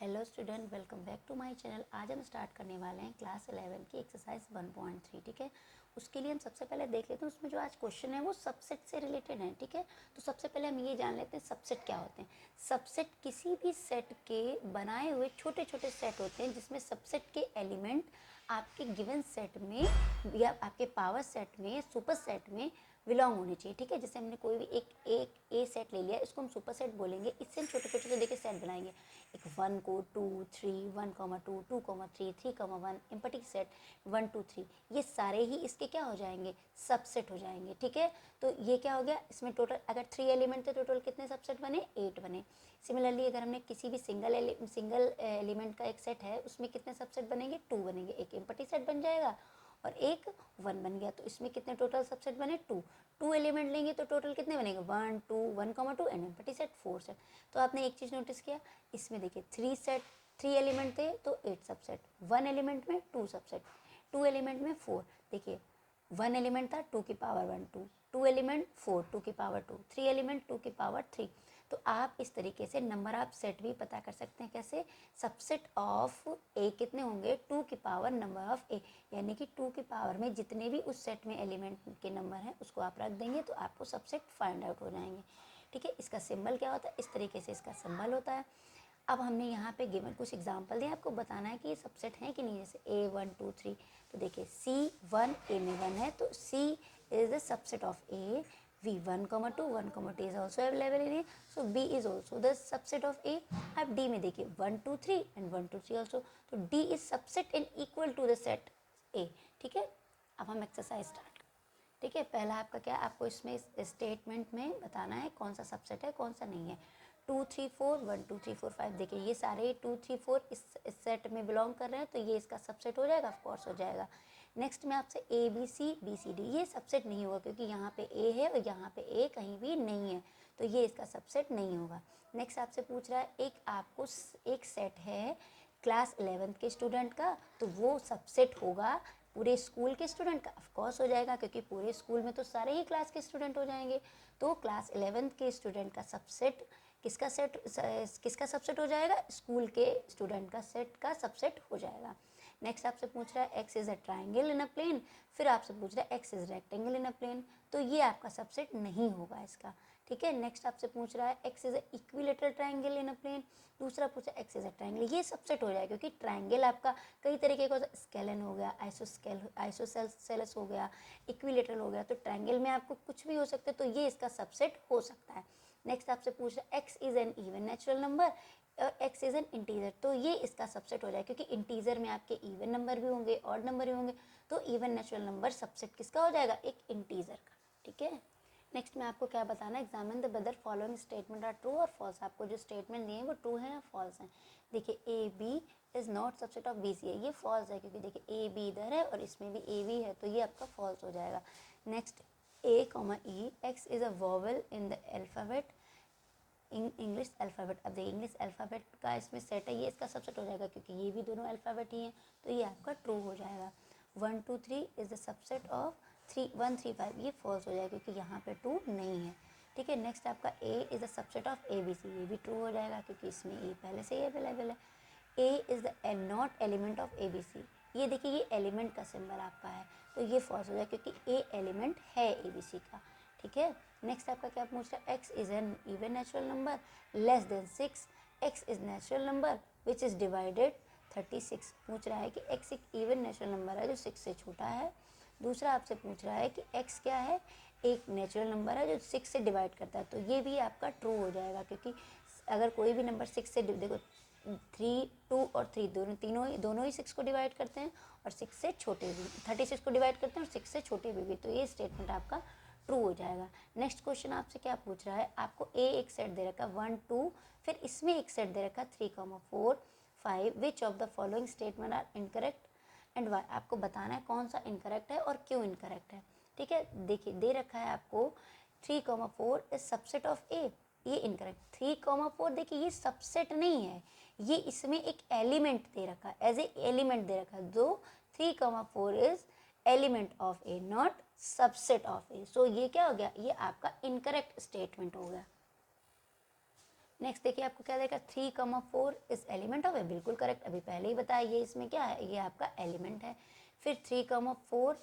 Hello student, welcome back to my channel. आज हम start करने वाले हैं क्लास 11 की एक्सरसाइज 1.3। ठीक है, उसके लिए हम सबसे पहले देख लेते हैं उसमें जो आज क्वेश्चन है वो सबसेट से रिलेटेड है। ठीक है, तो सबसे पहले हम ये जान लेते हैं सबसेट क्या होते हैं। सबसेट किसी भी सेट के बनाए हुए छोटे छोटे सेट होते हैं जिसमें सबसेट के एलिमेंट आपके गिवन सेट में या आपके पावर सेट में, सुपर सेट में बिलोंग होनी चाहिए। ठीक है, जैसे हमने कोई भी एक ए सेट ले लिया, इसको हम सुपर सेट बोलेंगे। इससे हम छोटे छोटे देखिए सेट बनाएंगे। एक 1 को 2 3 1,2 2,3 3,1 एम्पटी सेट 1 2 3, ये सारे ही इसके क्या हो जाएंगे, सबसेट हो जाएंगे। ठीक है, तो ये क्या हो गया, इसमें टोटल अगर 3 एलिमेंट थे, टोटल कितने सबसेट बने, 8 बने। सिमिलरली अगर हमने किसी भी सिंगल एलिमेंट का एक सेट है, उसमें कितने सबसेट बनेंगे, 2 बनेंगे। एक एम्पटी सेट बन जाएगा और एक 1 बन गया, तो इसमें कितने टोटल सबसेट बने, 2 एलिमेंट लेंगे तो टोटल कितने बनेंगे, 1 2 1,2 एंड एम्पटी सेट 4 सेट। तो आपने एक चीज़ नोटिस किया, इसमें देखिए 3 एलिमेंट थे तो 8 सबसेट, 1 एलिमेंट में 2 सबसेट, 2 एलिमेंट में 4। देखिए 1 एलिमेंट था 2 की पावर 1 2, 2 एलिमेंट 4 2 की पावर 2, 3 एलिमेंट 2 की पावर 3। तो आप इस तरीके से नंबर ऑफ सेट भी पता कर सकते हैं। कैसे, सबसेट ऑफ ए कितने होंगे, 2 की पावर नंबर ऑफ ए, यानी कि 2 की पावर में जितने भी उस सेट में एलिमेंट के नंबर हैं उसको आप रख देंगे तो आपको सबसेट फाइंड आउट हो जाएंगे। ठीक है, इसका सिंबल क्या होता है, इस तरीके से इसका सिंबल होता है। अब हमने यहाँ पे गिवन कुछ एग्जांपल दिए, आपको बताना है कि ये सबसेट है कि नहीं। जैसे ए 1 2 3, तो देखिए C1 ए में 1 है तो C is the subset of A. V 1,2 1,2 is also available in A, so B is also the subset of A। अब D में देखिए 1 2 3 and 1 2 3 also, तो D is subset and equal to the set A। ठीक है, अब हम exercise start. ठीक है, पहला आपका क्या है, आपको इसमें स्टेटमेंट में बताना है कौन सा सबसेट है कौन सा नहीं है। 2 3 4 1 2 3 4 5, देखिए ये सारे 2 3 4 इस सेट में बिलोंग कर रहे हैं तो ये इसका सबसेट हो जाएगा, ऑफकोर्स हो जाएगा। नेक्स्ट में आपसे ए बी सी डी, ये सबसेट नहीं होगा क्योंकि यहाँ पे ए है और यहाँ पे ए कहीं भी नहीं है, तो ये इसका सबसेट नहीं होगा। नेक्स्ट आपसे पूछ रहा है एक आपको एक सेट है क्लास 11th के स्टूडेंट का, तो वो सबसेट होगा पूरे स्कूल के स्टूडेंट का, ऑफकोर्स हो जाएगा क्योंकि पूरे स्कूल में तो सारे ही क्लास के स्टूडेंट हो जाएंगे। तो क्लास 11th के स्टूडेंट का सबसेट किसका सबसेट हो जाएगा, स्कूल के स्टूडेंट का सेट का सबसेट हो जाएगा। नेक्स्ट आपसे पूछ रहा है X is a triangle in a plane, फिर आपसे पूछ रहा है X is rectangle in a plane, तो ये आपका सबसेट नहीं होगा इसका। ठीक है, नेक्स्ट आपसे पूछ रहा है X is a equilateral triangle in a plane, दूसरा पूछा एक्स इज अ ट्राइंगल, ये सबसेट हो जाएगा क्योंकि ट्राइंगल आपका कई तरीके का, स्केलन हो गया, आइसोसेलेस हो गया, इक्विलेटरल हो गया, तो ट्राइंगल में आपको कुछ भी हो सकता है, तो ये इसका सबसेट हो सकता है। नेक्स्ट आपसे पूछ रहा है X is an even natural number, x is an integer, तो ये इसका सबसेट हो जाए क्योंकि इंटीजर में आपके इवन नंबर भी होंगे ऑड नंबर भी होंगे, तो इवन नेचुरल नंबर सबसेट किसका हो जाएगा, एक इंटीजर का। ठीक है, नेक्स्ट में आपको क्या बताना है, examine the whether following statement are true और फॉल्स। आपको जो स्टेटमेंट दिए हैं वो ट्रू है या फॉल्स हैं। देखिए A B is not subset of B C है, ये फॉल्स है क्योंकि देखिए ए बी इधर है और इसमें भी ए बी है, तो ये आपका फॉल्स हो जाएगा। Next A comma E, x is a vowel in the alphabet English alphabet. अब देखिए इंग्लिश अल्फ़ाबेट का इसमें सेट है, ये इसका सबसेट हो जाएगा क्योंकि ये भी दोनों अल्फ़ाबेट ही हैं, तो ये आपका ट्रू हो जाएगा। 1 2 3 इज द सबसेट ऑफ 3 1 3 5, ये फॉल्स हो जाएगा क्योंकि यहाँ पे 2 नहीं है। ठीक है, नेक्स्ट आपका A is the subset of A B C, ये भी ट्रू हो जाएगा क्योंकि इसमें ए पहले से ही अवेलेबल है। A is the not element of A B C, ये देखिए ये एलिमेंट का सिंबल आपका है, तो ये फॉल्स हो जाएगा क्योंकि ए एलिमेंट है ए बी सी का। ठीक है, नेक्स्ट आपका क्या पूछ रहा है, X is an even natural number less than 6, x is natural number which is divided 36। पूछ रहा है कि एक्स एक इवन नेचुरल नंबर है जो 6 से छोटा है। दूसरा आपसे पूछ रहा है कि एक्स क्या है, एक नेचुरल नंबर है जो 6 से डिवाइड करता है, तो ये भी आपका ट्रू हो जाएगा क्योंकि अगर कोई भी नंबर 6 से देखो 3 2 और 3 दोनों ही 6 को डिवाइड करते हैं और 6 से छोटे भी 36 को डिवाइड करते हैं और 6 से छोटे भी, तो ये स्टेटमेंट आपका ट्रू हो जाएगा। नेक्स्ट क्वेश्चन आपसे क्या पूछ रहा है, आपको ए एक सेट दे रखा है 1 2, फिर इसमें एक सेट दे रखा है 3 4 5, which of the following statement are incorrect and why. आपको बताना है कौन सा इनकरेक्ट है और क्यों इनकरेक्ट है। ठीक है, देखिए दे रखा है आपको 3 4 इज सबसेट ऑफ ए, ये इनकरेक्ट। 3 4 देखिए ये सबसेट नहीं है, ये इसमें एक एलिमेंट दे रखा है, एज ए एलिमेंट दे रखा है, जो 3 4 is element of a not subset of a, so ये क्या हो गया, ये आपका इनकरेक्ट स्टेटमेंट हो गया। नेक्स्ट देखिए आपको क्या देगा, 3,4 इज एलिमेंट ऑफ ए, बिल्कुल करेक्ट, अभी पहले ही बताया, ये इसमें क्या है, ये आपका एलिमेंट है। फिर 3,4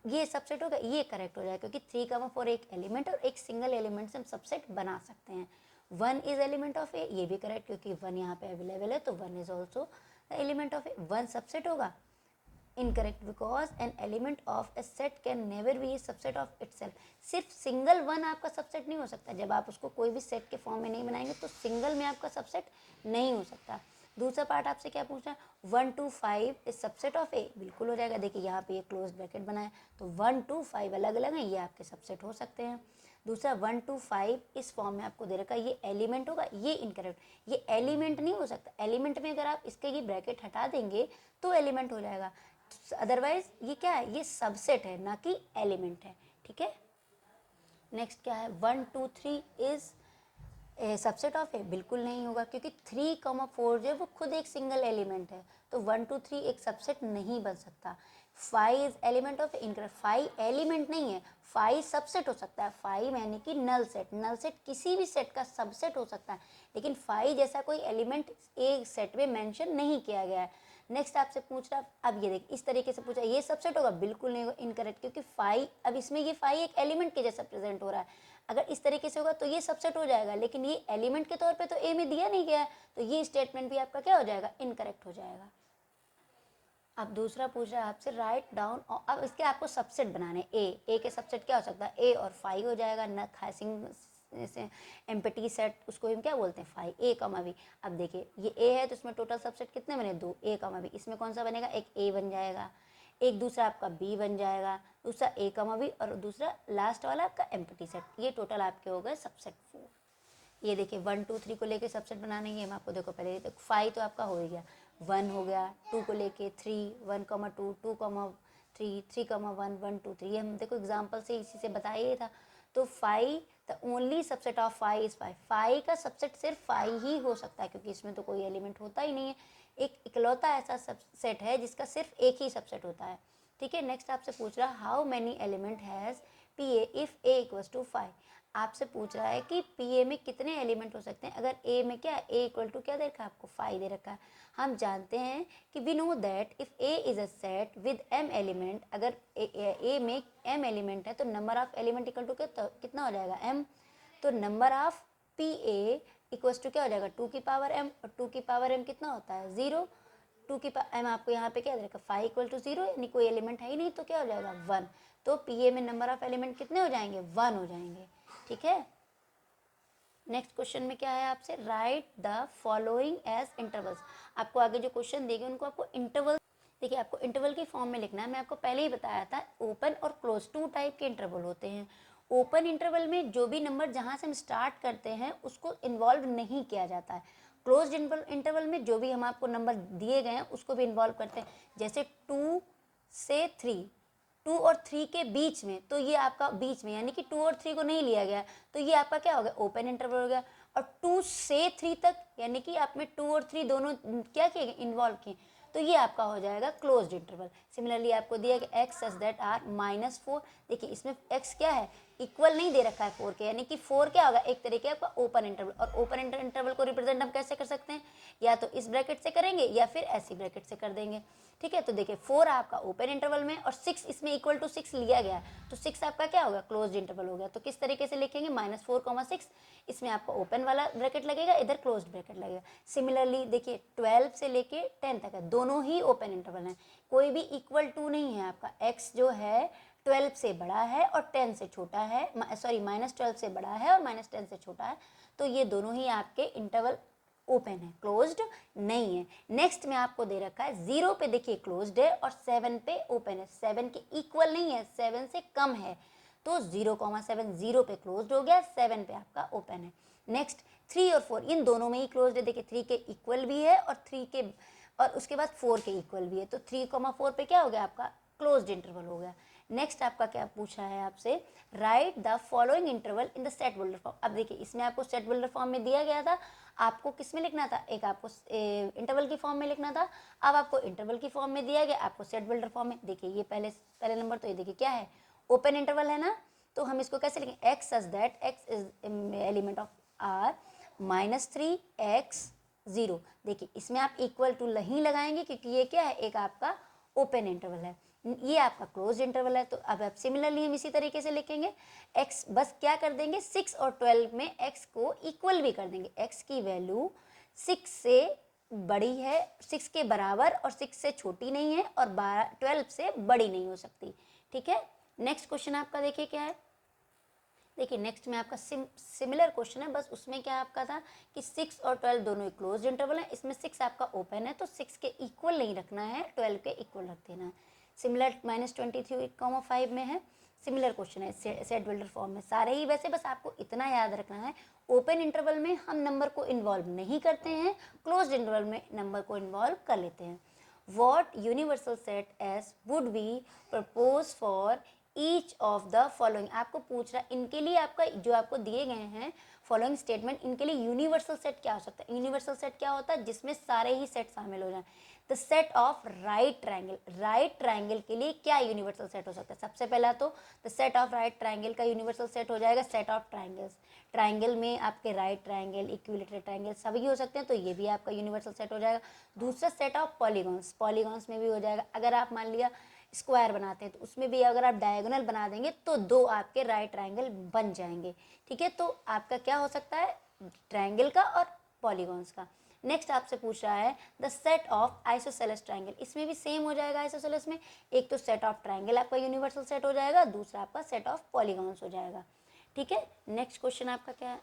ये सबसेट होगा, ये करेक्ट हो जाएगा क्योंकि 3,4 एक एलिमेंट और एक सिंगल एलिमेंट से हम सबसेट बना सकते हैं। 1 इज एलिमेंट ऑफ ए, ये भी करेक्ट क्योंकि 1 यहाँ पे अवेलेबल है, तो 1 is also the element of A. 1 subset होगा, incorrect, because an element of a set can never be subset of itself. सिर्फ सिंगल 1 आपका सबसेट नहीं हो सकता, जब आप उसको कोई भी सेट के फॉर्म में नहीं बनाएंगे तो सिंगल में आपका सबसेट नहीं हो सकता। दूसरा पार्ट आपसे क्या पूछा है, 1 to 5 इज सबसेट ऑफ ए, बिल्कुल हो जाएगा। देखिए यहाँ पे ये क्लोज ब्रैकेट बना है, तो 1 to 5 अलग अलग हैं, ये आपके सबसेट हो सकते हैं। दूसरा 1 to 5 इस फॉर्म में आपको दे रखा है, ये एलिमेंट होगा, ये इनकरेक्ट, ये एलिमेंट नहीं हो सकता। एलिमेंट में अगर आप इसके ये ब्रैकेट हटा देंगे तो एलिमेंट हो जाएगा, अदरवाइज ये क्या है, ये सबसेट है ना कि एलिमेंट है, ठीक है। नेक्स्ट क्या है, 1 2 3 इज सबसेट ऑफ ए, बिल्कुल नहीं होगा क्योंकि 3,4 जो है वो खुद एक सिंगल एलिमेंट है, तो 1 2 3 एक सबसेट नहीं बन सकता। 5 is element of incorrect, 5 element नहीं है, 5 सबसेट हो सकता है। 5 यानी कि नल सेट, नल सेट किसी भी सेट का सबसेट हो सकता है, लेकिन 5 जैसा कोई एलिमेंट एक सेट में मेंशन नहीं किया गया है। नेक्स्ट आपसे पूछ रहा, अब ये देख इस तरीके से पूछा, ये सबसेट होगा, बिल्कुल नहीं होगा, इनकरेक्ट, क्योंकि 5, अब इसमें ये 5 एक एलिमेंट के जैसा प्रेजेंट हो रहा है। अगर इस तरीके से होगा तो ये सबसेट हो जाएगा, लेकिन ये एलिमेंट के तौर पे तो ए में दिया नहीं गया है, तो ये स्टेटमेंट भी आपका क्या हो जाएगा, इनकरेक्ट हो जाएगा। अब दूसरा पूछ रहा है आपसे, राइट डाउन, अब इसके आपको सबसेट बनाने, ए के सबसेट क्या हो सकता है, ए और 5 हो जाएगा, न खासिंग जैसे एम्प्टी सेट, उसको हम क्या बोलते हैं, 5 ए कमा बी। अब देखिए ये ए है तो इसमें टोटल सबसेट कितने बने, 2, ए कमा बी, इसमें कौन सा बनेगा, एक ए बन जाएगा, एक दूसरा आपका बी बन जाएगा, दूसरा ए कमा बी, और दूसरा लास्ट वाला आपका एम्प्टी सेट। ये टोटल आपके हो गए सबसेट 4। ये देखिए 1 2 3 को लेके सबसेट बनाने ये हम आपको देखो पहले, देखो 5 तो आपका हो ही गया, 1 हो गया, 2 को लेके 3, 1,2, 2,3, 3,1, 1 2 3, ये हम देखो एग्जाम्पल से इसी से बताया था। तो 5 the only subset of 5 is 5, 5 का सबसेट सिर्फ 5 ही हो सकता है क्योंकि इसमें तो कोई एलिमेंट होता ही नहीं है, एक इकलौता ऐसा सबसेट है जिसका सिर्फ एक ही सबसेट होता है, ठीक है। नेक्स्ट आपसे पूछ रहा, how many element has P A if A equals to 5, आपसे पूछ रहा है कि पी ए में कितने एलिमेंट हो सकते हैं अगर ए में क्या, ए इक्वल टू क्या दे रखा है आपको, 5 दे रखा है। हम जानते हैं कि we know that if A is a set with m element, अगर ए में m एलिमेंट है तो number of element equal to कितना हो जाएगा, m, तो number of P A equals to क्या हो जाएगा, 2 की पावर m, और 2 की पावर m कितना होता है, 0, 2 की पावर m आपको यहाँ पे क्या दे रखा, 5 इक्वल टू 0, यानी कोई एलिमेंट है ही नहीं, तो क्या हो जाएगा 1, तो पी ए में नंबर ऑफ एलिमेंट कितने हो जाएंगे, 1 हो जाएंगे, ठीक है। नेक्स्ट क्वेश्चन में क्या है आपसे, write the following as intervals, आपको आगे जो क्वेश्चन देंगे उनको आपको इंटरवल, देखिए आपको इंटरवल की फॉर्म में लिखना है। मैं आपको पहले ही बताया था ओपन और क्लोज 2 टाइप के इंटरवल होते हैं। ओपन इंटरवल में जो भी नंबर जहाँ से हम स्टार्ट करते हैं उसको इन्वॉल्व नहीं किया जाता है। क्लोज इंटरवल में जो भी हम आपको नंबर दिए गए हैं उसको भी इन्वॉल्व करते हैं, जैसे 2 से 3, 2 और 3 के बीच में, तो ये आपका बीच में यानी कि 2 और 3 को नहीं लिया गया, तो ये आपका क्या हो गया, ओपन इंटरवल हो गया। और 2 से 3 तक यानी कि आप में 2 और 3 दोनों क्या किए, इन्वॉल्व किए, तो ये आपका हो जाएगा क्लोज्ड इंटरवल। सिमिलरली आपको दिया कि x सच दैट आर -4, देखिए इसमें x क्या है, इक्वल नहीं दे रखा है 4 के, यानी कि 4 क्या होगा, एक तरीके आपका ओपन इंटरवल। और ओपन इंटरवल को रिप्रेजेंट हम कैसे कर सकते हैं, या तो इस ब्रैकेट से करेंगे या फिर ऐसी ब्रैकेट से कर देंगे, ठीक है। तो देखिए 4 आपका ओपन इंटरवल में और 6 इसमें इक्वल टू 6 लिया गया, तो 6 आपका क्या होगा, क्लोज्ड इंटरवल हो गया। तो किस तरीके से लिखेंगे, -4,6, इसमें आपका ओपन वाला ब्रैकेट लगेगा, इधर क्लोज्ड ब्रैकेट लगेगा। सिमिलरली देखिए 12 से लेके 10 तक है, दोनों ही ओपन इंटरवल हैं, कोई भी इक्वल टू नहीं है आपका। x जो है 12 से बड़ा है और 10 से छोटा है, सॉरी -12 से बड़ा है और -10 से छोटा है, तो ये दोनों ही आपके इंटरवल ओपन है, क्लोज्ड नहीं है। नेक्स्ट में आपको दे रखा है 0 पे देखिए क्लोज्ड है और 7 पे ओपन है, 7 के इक्वल नहीं है, 7 से कम है, तो 0,7 0 पे क्लोज्ड हो गया, 7 पे आपका ओपन है। नेक्स्ट 3 और 4 इन दोनों में ही क्लोज्ड है, देखिए 3 के इक्वल भी है और 3 के और उसके बाद 4 के इक्वल भी है, तो 3,4 पे क्या हो गया आपका, क्लोज्ड इंटरवल हो गया। नेक्स्ट आपका क्या पूछा है आपसे, write the following interval in the set builder form. अब देखिए इसमें आपको सेट बिल्डर फॉर्म में दिया गया था, आपको किस में लिखना था, एक आपको इंटरवल की फॉर्म में लिखना था, अब आपको इंटरवल की फॉर्म में दिया गया, आपको सेट बिल्डर फॉर्म में। देखिए ये पहले नंबर तो ये देखिए क्या है, ओपन इंटरवल है ना, तो हम इसको कैसे लिखेंगे, x such that x is element of R -3x0। देखिए इसमें आप इक्वल टू नहीं लगाएंगे क्योंकि ये क्या है, एक आपका ओपन इंटरवल है, ये आपका क्लोज इंटरवल है। तो अब आप सिमिलरली हम इसी तरीके से लिखेंगे x, बस क्या कर देंगे 6 और 12 में x को इक्वल भी कर देंगे। x की वैल्यू 6 से बड़ी है, 6 के बराबर और 6 से छोटी नहीं है और 12 से बड़ी नहीं हो सकती। ठीक है, नेक्स्ट क्वेश्चन आपका देखिए क्या है। देखिए नेक्स्ट में आपका सिमिलर क्वेश्चन है, बस उसमें क्या आपका था कि 6 और 12 दोनों ही क्लोज इंटरवल है, इसमें 6 आपका ओपन है तो 6 के इक्वल नहीं रखना है, 12 के इक्वल रख देना है। सिमिलर -23, 5 में है, सिमिलर क्वेश्चन है सेट बिल्डर फॉर्म में सारे ही। वैसे बस आपको इतना याद रखना है, ओपन इंटरवल में हम नंबर को इन्वॉल्व नहीं करते हैं, क्लोज इंटरवल में नंबर को इन्वॉल्व कर लेते हैं। What universal set S would we propose for each of the following? आपको पूछ रहा है इनके लिए, आपका जो आपको दिए गए हैं फॉलोइंग स्टेटमेंट, इनके लिए यूनिवर्सल सेट क्या हो सकता है। यूनिवर्सल सेट क्या होता है, जिसमें सारे ही सेट शामिल हो जाए। The set of right triangle, right triangle के लिए क्या यूनिवर्सल सेट हो सकता है। सबसे पहला तो the set of right triangle का यूनिवर्सल सेट हो जाएगा सेट ऑफ ट्रायंगल्स। ट्रायंगल में आपके राइट ट्रायंगल, इक्विलेटरल ट्रायंगल सभी हो सकते हैं, तो ये भी आपका यूनिवर्सल सेट हो जाएगा। दूसरा सेट ऑफ पॉलीगॉन्स, पॉलीगॉन्स में भी हो जाएगा। अगर आप मान लिया स्क्वायर बनाते हैं तो उसमें भी अगर आप डायगोनल बना देंगे तो 2 आपके राइट ट्रायंगल बन जाएंगे। ठीक है, तो आपका क्या हो सकता है, ट्रायंगल का और पॉलीगॉन्स का। नेक्स्ट आपसे पूछ रहा है the set of isosceles triangle, इसमें भी सेम हो जाएगा। आइसोसेलेस में एक तो सेट ऑफ ट्रायंगल आपका यूनिवर्सल सेट हो जाएगा, दूसरा आपका सेट ऑफ पॉलीगॉन्स हो जाएगा। ठीक है, नेक्स्ट क्वेश्चन आपका क्या है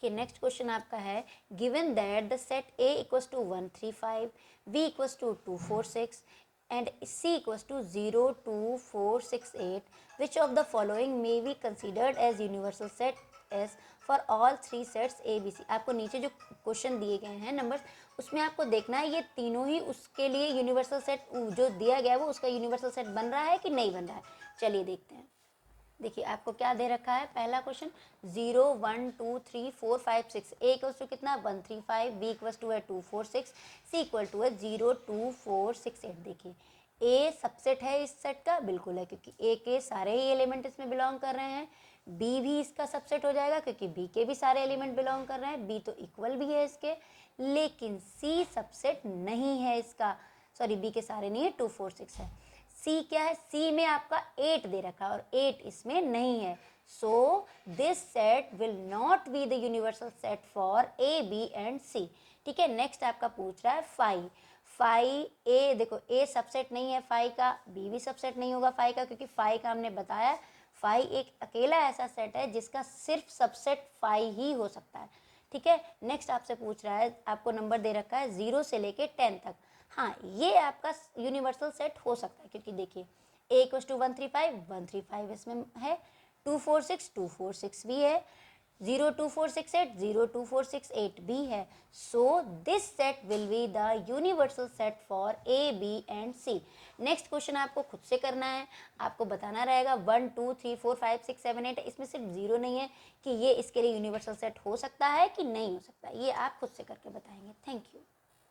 कि नेक्स्ट क्वेश्चन आपका है given that the set A equals to 1 3 5, B equals to 2 4 6 and C equals to 0 2 4 6 8, which of the following may be considered as universal set S for all 3 sets A B C। आपको नीचे जो question दिए गए हैं numbers, उसमें आपको देखना है ये तीनों ही उसके लिए यूनिवर्सल सेट जो दिया गया है वो उसका यूनिवर्सल सेट बन रहा है कि नहीं बन रहा है। चलिए देखते हैं। देखिए आपको क्या दे रखा है, पहला क्वेश्चन 0 1 2 3 4 5 6, ए इक्वल्स टू कितना 1 3 5, बी इक्वल्स टू है 2 4 6, सी इक्वल टू है 0 2 4 6 8। देखिए ए सबसेट है इस सेट का, बिल्कुल है क्योंकि ए के सारे ही एलिमेंट इसमें बिलोंग कर रहे हैं। बी भी इसका सबसेट हो जाएगा क्योंकि बी के भी सारे एलिमेंट बिलोंग कर रहे हैं, बी तो इक्वल भी है इसके। लेकिन सी सबसेट नहीं है इसका, सॉरी बी के सारे नहीं है, 2 4 6 है। सी क्या है, सी में आपका 8 दे रखा है और 8 इसमें नहीं है, so this set will not be the universal set for A B and C. ठीक है, नेक्स्ट आपका पूछ रहा है 5, 5 ए, देखो ए सबसेट नहीं है 5 का, बी भी सबसेट नहीं होगा 5 का क्योंकि 5 का हमने बताया 5 एक अकेला ऐसा सेट है जिसका सिर्फ सबसेट 5 ही हो सकता है। ठीक है, नेक्स्ट आपसे पूछ रहा है, आपको नंबर दे रखा है 0 से लेके 10 तक। हाँ ये आपका यूनिवर्सल सेट हो सकता है क्योंकि देखिए ए इक्वल्स टू 1 3 5, 1 3 5 इसमें है, 2 4 6 2 4 6 भी है, 0 2 4 6 8 0 2 4 6 8 भी है। So this set will be the universal set for A B and C. Next question आपको खुद से करना है, आपको बताना रहेगा 1 2 3 4 5 6 7 8 इसमें सिर्फ 0 नहीं है कि ये इसके लिए यूनिवर्सल सेट हो सकता है कि नहीं हो सकता, ये आप खुद से करके बताएंगे। Thank you.